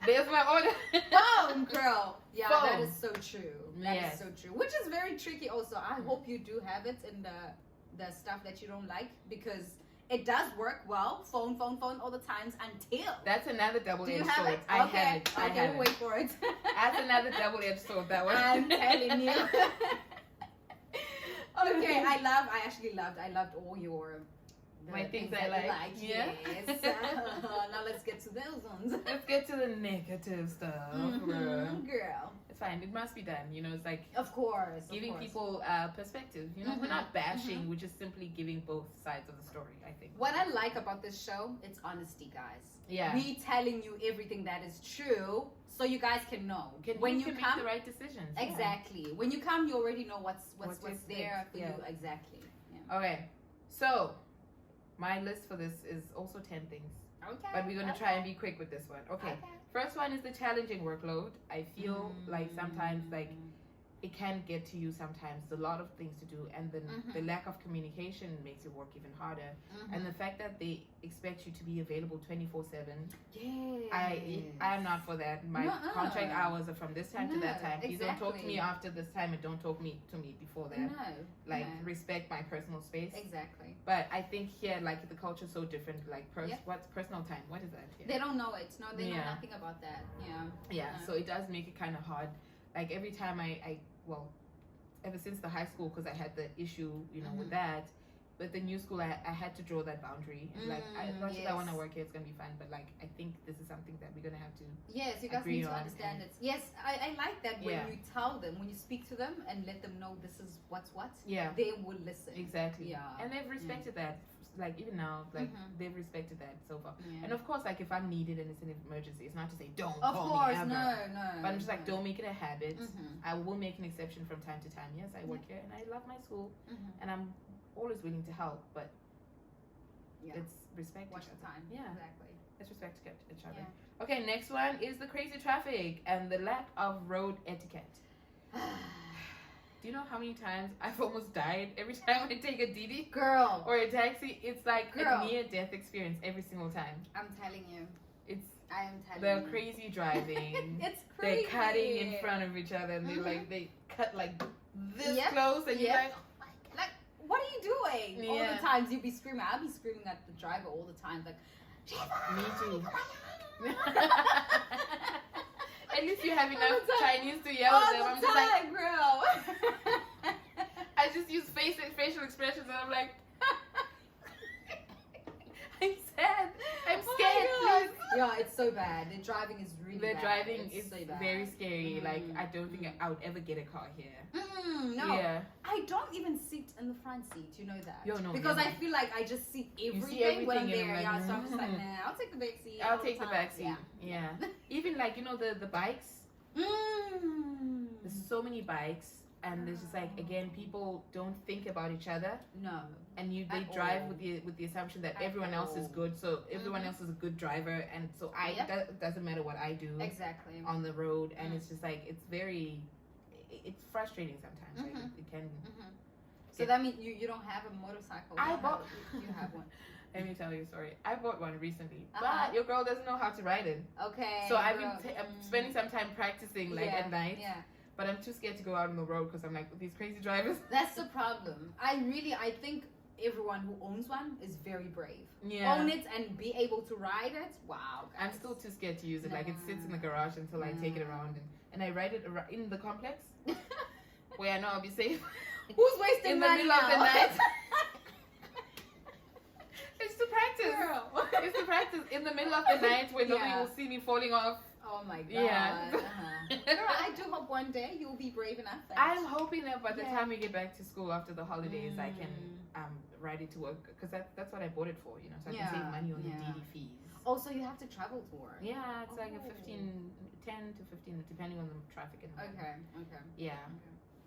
There's my order. Phone, girl. Yeah, phone. that is so true. That is so true. Which is very tricky also. I hope you do have it in the stuff that you don't like, because it does work well. Phone all the times until. That's another double-edged sword. It? I have it. I have wait for it. That's another double-edged sword. That one. I'm telling you. Okay, I loved all your my things I like. Yes. Now let's get to those ones. Let's get to the negative stuff. Girl. It's fine. It must be done. You know, it's like of course giving people perspective. You know, we're not bashing. We're just simply giving both sides of the story. I think. What I like about this show, it's honesty, guys. Yeah. We telling you everything that is true, so you guys can know when you come, make the right decisions. Exactly. Yeah. When you come, you already know what's there for you. Exactly. Yeah. Okay. So, my list for this is also 10 things. Okay. But we're gonna try and be quick with this one. Okay. First one is the challenging workload. I feel like sometimes it can get to you sometimes, a lot of things to do, and then the lack of communication makes your work even harder. And the fact that they expect you to be available 24/7. Yeah. I am not for that. My contract hours are from this time to that time. Please don't talk to me after this time, and don't talk to me before that. Respect my personal space. Exactly. But I think here, like, the culture is so different. Like, what's personal time? What is that here? They don't know it. No, they know nothing about that. Yeah. So it does make it kind of hard. Like, every time ever since the high school, because I had the issue, you know, with that. But the new school, I had to draw that boundary. Like, as much as I want to work here, it's going to be fun. But, like, I think this is something that we're going to have to Yes, you guys need to understand it. Yes, I like that when you tell them, when you speak to them and let them know this is what's what. Yeah. They will listen. Exactly. Yeah. And they've respected that. Like, even now, like, they've respected that so far. And, of course, like, if I'm needed and it's an emergency, it's not to say, don't call me ever. No. But I'm just like, don't make it a habit. I will make an exception from time to time. Yes, I work here and I love my school. And I'm always willing to help, but let's respect each other. Time. Yeah. Exactly. Let's respect each other. Yeah. Okay, next one is the crazy traffic and the lack of road etiquette. Do you know how many times I've almost died every time I take a Didi? Girl. Or a taxi? It's like a near-death experience every single time. I'm telling you. I am telling they're crazy driving. It's crazy. They're cutting in front of each other and they cut like this close and you're like, oh my God. Like, what are you doing? All the times you'll be screaming. I'll be screaming at the driver all the time. Like, me too. At least you have enough Chinese to yell at them. I'm just like, girl. I just use facial expressions and I'm like, I'm sad. I'm scared. Oh yeah, it's so bad. The driving is really bad. The driving is so bad. very scary. Like, I don't think I would ever get a car here. No. Yeah. I don't even sit in the front seat. You know that? No, because I feel like I just see everything when I'm there. Like, so I'm just like, nah, I'll take the back seat. I'll take the back seat. Yeah. Even like, you know, the bikes. There's so many bikes. And there's just like, again, people don't think about each other. No. And they drive with the assumption that everyone else is good. So everyone else is a good driver. And so doesn't matter what I do. Exactly. On the road. And it's just like, it's frustrating sometimes. Like, it can. So that means you don't have a motorcycle. You have one. Let me tell you a story. I bought one recently, but your girl doesn't know how to ride it. Okay. So I've been spending some time practicing, like, at night. Yeah. But I'm too scared to go out on the road because I'm like, with these crazy drivers. That's the problem. I think everyone who owns one is very brave. Yeah. Own it and be able to ride it. Wow. Guys. I'm still too scared to use it. Like, it sits in the garage until I take it around and I ride it in the complex where I know I'll be safe. Who's wasting money in the middle of the night? It's to practice. Girl. It's to practice in the middle of the night where nobody will see me falling off. Oh my God. Yeah. Girl, I do hope one day you'll be brave enough. I'm hoping that by the time we get back to school after the holidays, I can ride it to work because that's what I bought it for, you know, so I can save money on the DD fees. Also, you have to travel to work. Yeah, it's like a 10 to 15, depending on the traffic. Okay. Yeah.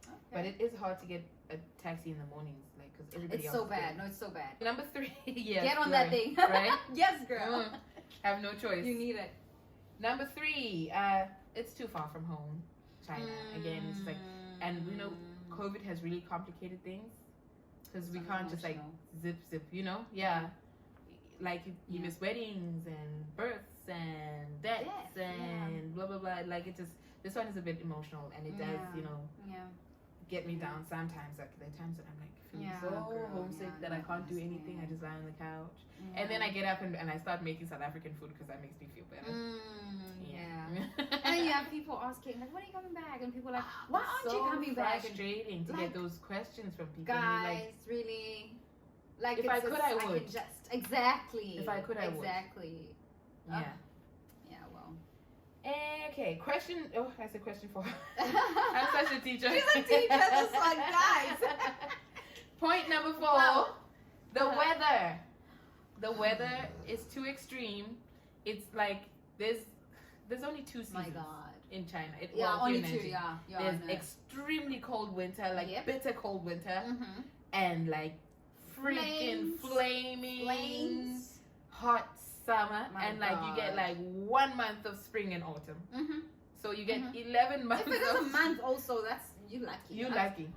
Okay. But it is hard to get a taxi in the mornings, like, because everybody else. It's so bad. No, it's so bad. Number 3, yes. Get on that thing. Right? Yes, girl. Have no choice. You need it. Number 3, it's too far from home. China. Again, it's like, and we know COVID has really complicated things because we can't just like zip, you know? Yeah. Like you miss weddings and births and deaths and blah, blah, blah. Like it just, this one is a bit emotional and it does, you know, get me down sometimes. Like there are times that I'm like feeling so homesick that I can't do anything. I just lie on the couch. And then I get up and I start making South African food because that makes me feel better. And then you have people asking, like, when are you coming back? And people are like, why aren't you coming back? It's frustrating to get those questions from people. Guys, really? Like If I could, I would. can just exactly. If I could, I would. Exactly. Yeah. Yeah. Well. Okay. Question. Oh, that's a question for her. I'm such a teacher. She's a teacher. Just like guys. Point number 4. Wow. The weather. The weather is too extreme. It's like there's only 2 seasons. My God. In China. Only here in 2. Nanjing. Yeah. There's extremely cold winter, like bitter cold winter, and like freaking flaming hot summer, and like you get like 1 month of spring and autumn. So you get 11 months. If it is a month, also that's you lucky. You're lucky.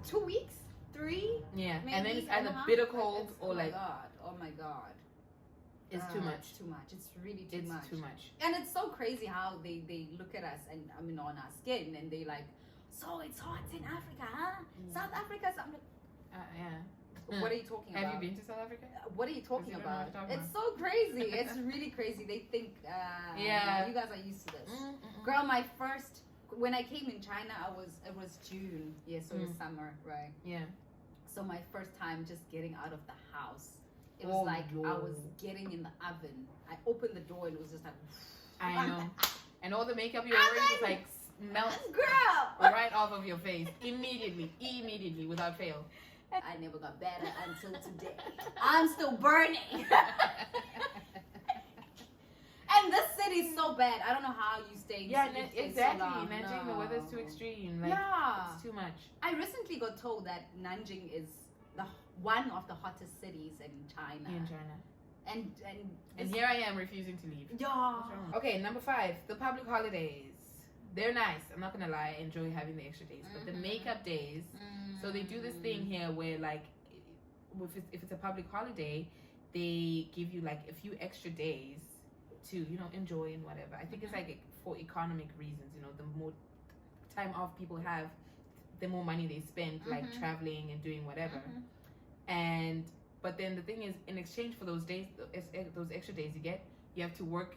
2 weeks, 3. Yeah, maybe, and then it's either bitter cold or like. Oh my God. It's too much. It's too much. It's really too much. It's too much. And it's so crazy how they look at us and I mean on our skin and they like, so it's hot in Africa, huh? South Africa. So I'm like, yeah. what are you talking about? Have you been to South Africa? What are you talking You don't know about? what you're talking It's so crazy. It's really crazy. They think, you guys are used to this. Girl, when I came in China, it was June. Yeah, so it's summer, right? Yeah. So my first time just getting out of the house. It was I was getting in the oven. I opened the door and it was just like. I know. And all the makeup you're wearing just like melts girl right off of your face immediately without fail. I never got better until today. I'm still burning. And this city's so bad. I don't know how you stay. Yeah, stay exactly. So long. Nanjing, the weather's too extreme. Like, yeah, it's too much. I recently got told that Nanjing is one of the hottest cities in China. In China. And here I am refusing to leave. Yeah. Okay, number 5, the public holidays. They're nice. I'm not gonna lie. I enjoy having the extra days, but the makeup days. So they do this thing here where like, if it's a public holiday, they give you like a few extra days to enjoy and whatever. I think it's like for economic reasons. The more time off people have, the more money they spend like traveling and doing whatever. But then the thing is, in exchange for those days, those extra days you have to work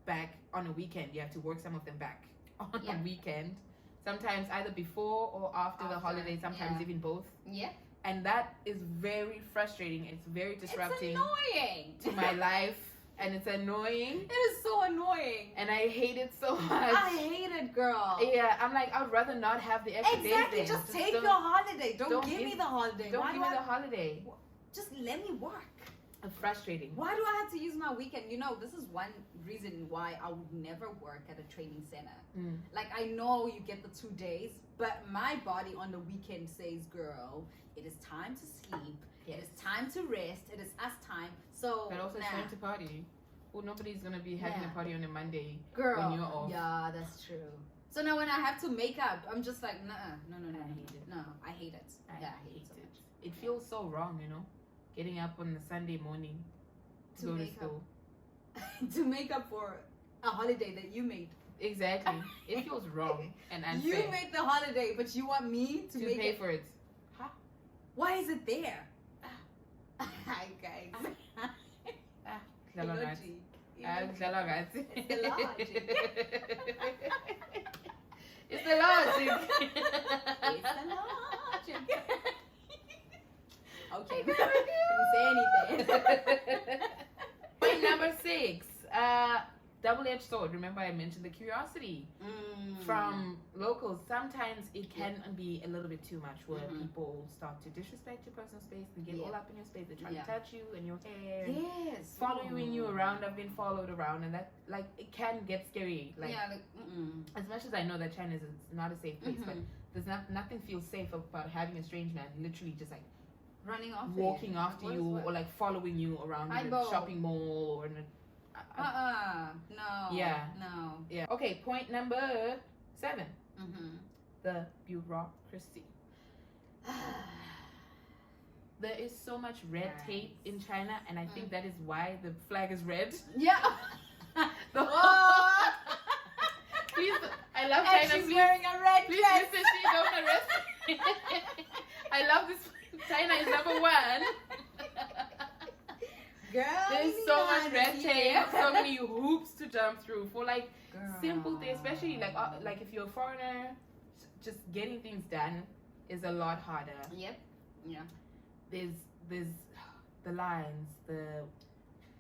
back on a weekend. You have to work some of them back on a weekend. Sometimes either before or after the holiday. Sometimes even both. Yeah. And that is very frustrating. It's very disrupting to my life. And it's annoying. It is so annoying. And I hate it so much. I hate it, girl. Yeah, I'm like, I'd rather not have the extra days. Exactly, just take your holiday. Don't give me the holiday. Don't give me the holiday. Just let me work. It's frustrating. Why do I have to use my weekend? This is one reason why I would never work at a training center. Like, I know you get the 2 days, but my body on the weekend says, girl, it is time to sleep. Yes. It is time to rest. It is us time. So, but also it's time to party. Well, nobody's going to be having a party on a Monday girl, when you're off. Yeah, that's true. So now when I have to make up, I'm just like, no. I hate it. No, I hate it. I hate it so much. It feels so wrong, getting up on a Sunday morning to go to school. To make up for a holiday that you made. Exactly. It feels wrong and unfair. You made the holiday, but you want me to make pay for it. Huh? Why is it there? Hi, guys. Emoji. It's the logic. It's the logic. It's the logic. Okay, didn't say anything. Point number 6. Double-edged sword. Remember I mentioned the curiosity from locals. Sometimes it can be a little bit too much where people start to disrespect your personal space. They get all up in your space. They try to touch you and your hair. Yes. Following you around. I've been followed around, and that it can get scary. Like, as much as I know that China is not a safe place, but there's nothing feels safe about having a strange man literally just like running off, walking after you, or like following you around in a shopping mall or in a no. Yeah. No. Yeah. Okay, point number 7. The bureaucracy. There is so much red tape in China, and I think that is why the flag is red. Yeah. Please, I love and China. She's wearing a red please dress. listen, she don't arrest me. I love this. China is number 1. Girl, there's so much red tape, so many hoops to jump through for like simple things, especially like if you're a foreigner, just getting things done is a lot harder. Yep. Yeah. There's the lines,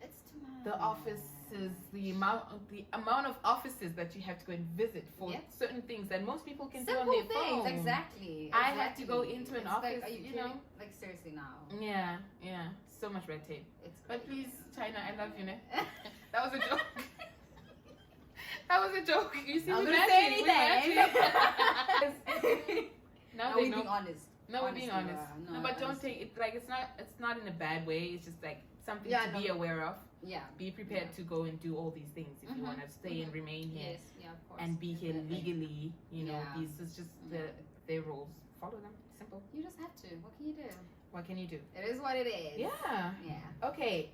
It's too much. the offices, the amount of offices that you have to go and visit for certain things that most people can do on their phone. Exactly. I had to go into an office, like, are you know. Like seriously now. Yeah. So much red tape. But please, China, I love you, ne? That was a joke. That was a joke. You see, I'm we're gonna say matching. anything. Now we're being honest. No, we're being honest. No, but don't take it like it's not in a bad way. It's just like something to be aware of. Yeah. Be prepared to go and do all these things if you want to stay and remain here. Yes, yeah, of course. And be here legally. You know, these is just their rules. Follow them. Simple. You just have to. What can you do? What can you do? It is what it is. Yeah. Yeah. Okay.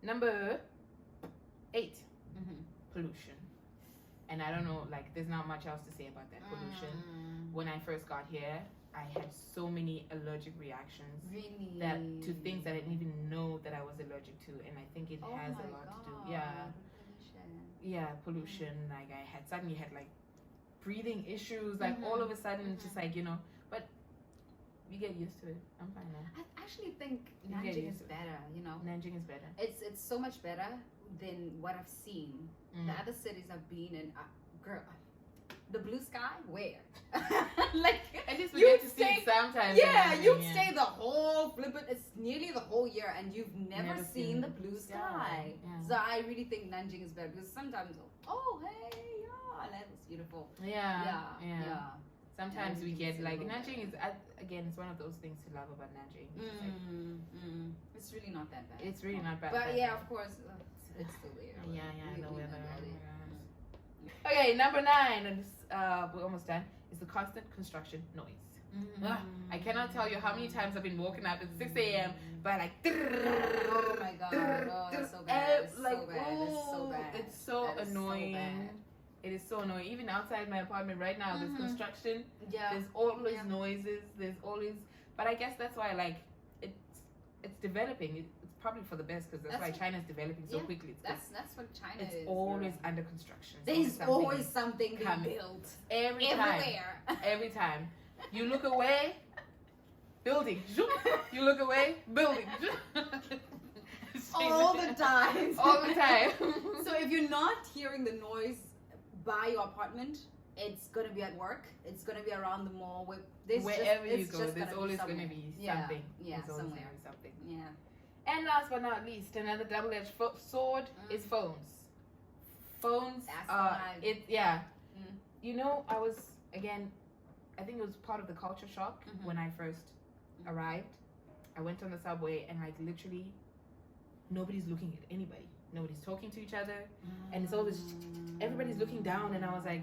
Number 8. Pollution. And I don't know, like, there's not much else to say about that pollution. When I first got here, I had so many allergic reactions. Really? That to things that I didn't even know that I was allergic to, and I think it has a lot to do. Yeah. Pollution. Like I suddenly had like breathing issues. Like all of a sudden, just like but you get used to it. I'm fine now. I actually think Nanjing is better. Nanjing is better. It's so much better than what I've seen. The other cities I've been in, girl. The blue sky, where? Like at least we get to see it sometimes. Yeah, you'd stay the whole flippin'. It's nearly the whole year, and you've never seen the blue sky. Yeah. So I really think Nanjing is better because sometimes, that's beautiful. Yeah. Sometimes we get like Nanjing is again. It's one of those things to love about Nanjing. It's really not that bad. It's really not bad. But yeah, of course, it's still there. The weather. Okay, number 9. We're almost done. Is the constant construction noise. I cannot tell you how many times I've been woken up at 6 a.m. by like. Oh my god! Oh, it's so bad. It's so bad. It's so annoying. It is so annoying. Even outside my apartment right now, there's construction. Yeah. There's always noises. There's always. But I guess that's why it's developing. It's probably for the best because that's why China's developing so quickly. That's what China is. It's always under construction. There's always something being built. Everywhere. Every time. You look away, building. You look away, building. All the time. All the time. So if you're not hearing the noise by your apartment, it's gonna be at work. It's gonna be around the mall. Wherever you go, there's always gonna be something. Yeah, somewhere. Something. Yeah. And last but not least, another double-edged sword is phones. Phones. I think it was part of the culture shock when I first arrived. I went on the subway and like literally nobody's looking at anybody. Nobody's talking to each other. And it's always, everybody's looking down and I was like,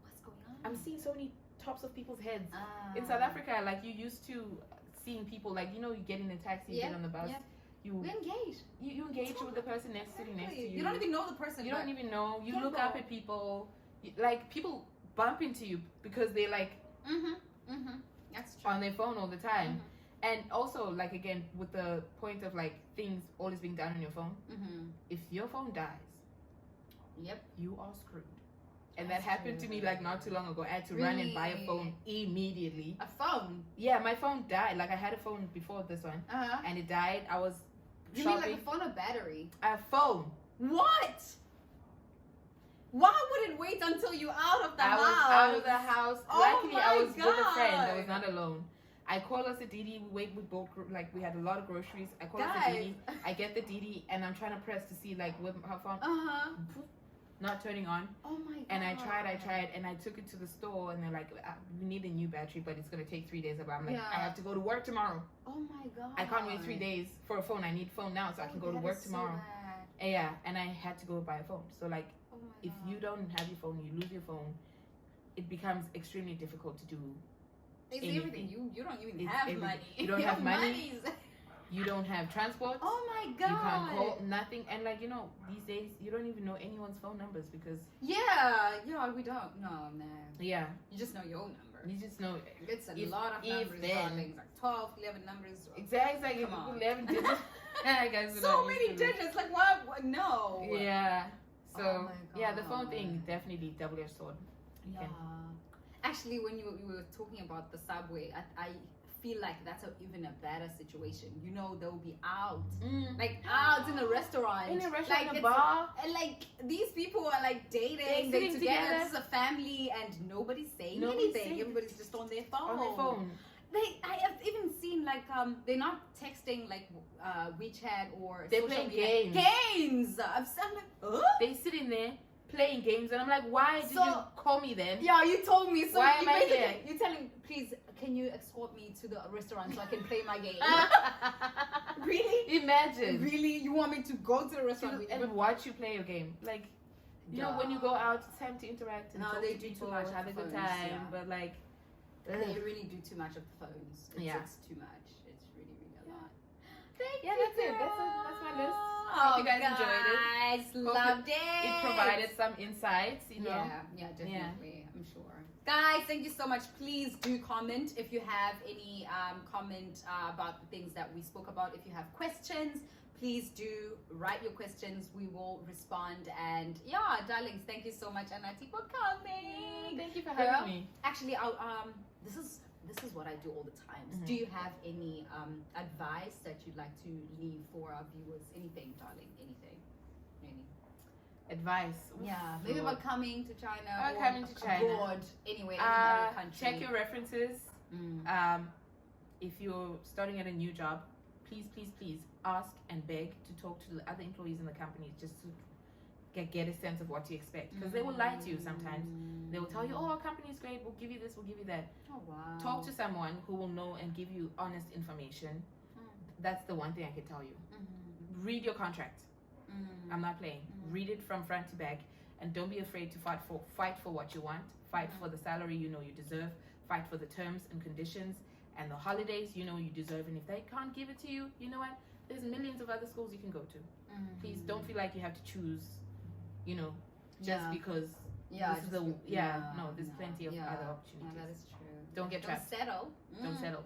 what's going on? I'm seeing so many tops of people's heads. In South Africa, like you used to seeing people, like, you get in a taxi, you get on the bus. We engage. You engage with the person sitting next to you. You don't even know the person. You don't even know. You look up at people. Like, people bump into you because they're like That's true. on their phone all the time. And also, like, again, with the point of like things always being done on your phone. If your phone dies, you are screwed. And that happened to me like not too long ago. I had to run and buy a phone immediately. A phone? Yeah, my phone died. Like I had a phone before this one, and it died. I was You shopping. mean like a phone or battery? A phone. What? Why would it wait until you out of the house? I was out of the house. Luckily, I was with a friend. I was God. not alone. I call us a DD. We bought like we had a lot of groceries. I call us a DD. I get the DD, and I'm trying to press to see like with her phone. Not turning on. Oh my god. And I tried, and I took it to the store, and they're like, "We need a new battery, but it's gonna take 3 days." I'm like, I have to go to work tomorrow. Oh my god. I can't wait 3 days for a phone. I need a phone now, so I can go to work tomorrow. So Yeah, and I had to go buy a phone. So like, if you don't have your phone, you lose your phone. It becomes extremely difficult to do. It's everything. You don't even have money. You don't have money. You don't have transport. Oh my god. You can't call nothing. And like, these days you don't even know anyone's phone numbers because Yeah, we don't. No, man. Yeah. You just know your number. You just know It's a lot of numbers, darling. Like 12, 11 numbers. Exactly. Come on. 11 digits. I guess so many digits. Like what? No. Yeah. So Oh my yeah, the phone God. thing definitely double-edged sword. Yeah. Actually, when you were talking about the subway, I feel like that's even a better situation. You know, they'll be out, like out in a restaurant, like in a bar, and like these people are like dating, they're together. This is a family, and nobody's saying anything. Everybody's just on their phone. I have even seen like they're not texting like WeChat or they're playing games. I'm like, they sitting there playing games, and I'm like, why did you call me then? Yeah, you told me. So why am I here? You're telling, please, can you escort me to the restaurant so I can play my game? Really? Imagine. Really? You want me to go to the restaurant and watch you play your game? Like, you know, when you go out, it's time to interact and talk to people, too much, have a good time. But like, they really do too much of the phones. It's too much. It's really, really a lot. Thank you. That's it. That's my list. Hope you guys enjoyed it. Loved it. It provided some insights, you know. Yeah, definitely. I'm sure. Guys, thank you so much. Please do comment if you have any comment about the things that we spoke about. If you have questions, please do write your questions. We will respond. And yeah, darlings, thank you so much, Anathi, for coming. Thank you for having me. Actually, this is what I do all the time. Do you have any advice that you'd like to leave for our viewers? Anything, darling? Anything? Really? Advice? Yeah, maybe about coming to China or coming to China. Abroad, anywhere, in another country. Check your references. If you're starting at a new job, please ask and beg to talk to the other employees in the company just to get a sense of what to expect, because they will lie to you sometimes. They will tell you, oh, our company is great, we'll give you this, we'll give you that. Oh, wow. Talk to someone who will know and give you honest information. That's the one thing I can tell you. Read your contract. I'm not playing. Read it from front to back, and don't be afraid to fight for what you want. Fight for the salary you know you deserve. Fight for the terms and conditions and the holidays you know you deserve. And if they can't give it to you, you know what? There's millions of other schools you can go to. Please don't feel like you have to choose, you know, just because this is there's plenty of other opportunities. Yeah, that is true. Don't get trapped. Don't settle.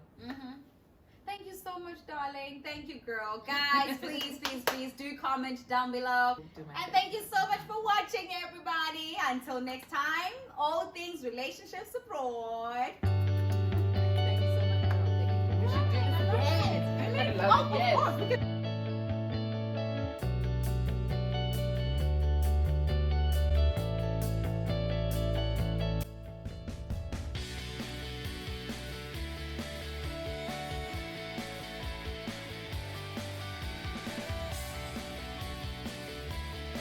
Thank you so much, darling. Thank you, girl. Guys, please do comment down below. And thank you so much for watching, everybody. Until next time, all things relationships abroad. Thank you so much, girl. We should do this again. Yes. I love it. Yes.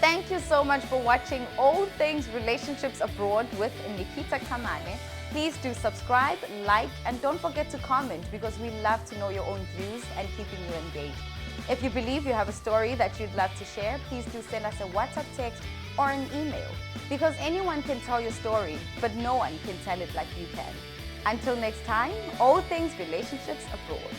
Thank you so much for watching All Things Relationships Abroad with Nikita Kamane. Please do subscribe, like, and don't forget to comment, because we love to know your own views and keeping you engaged. If you believe you have a story that you'd love to share, please do send us a WhatsApp text or an email, because anyone can tell your story, but no one can tell it like you can. Until next time, All Things Relationships Abroad.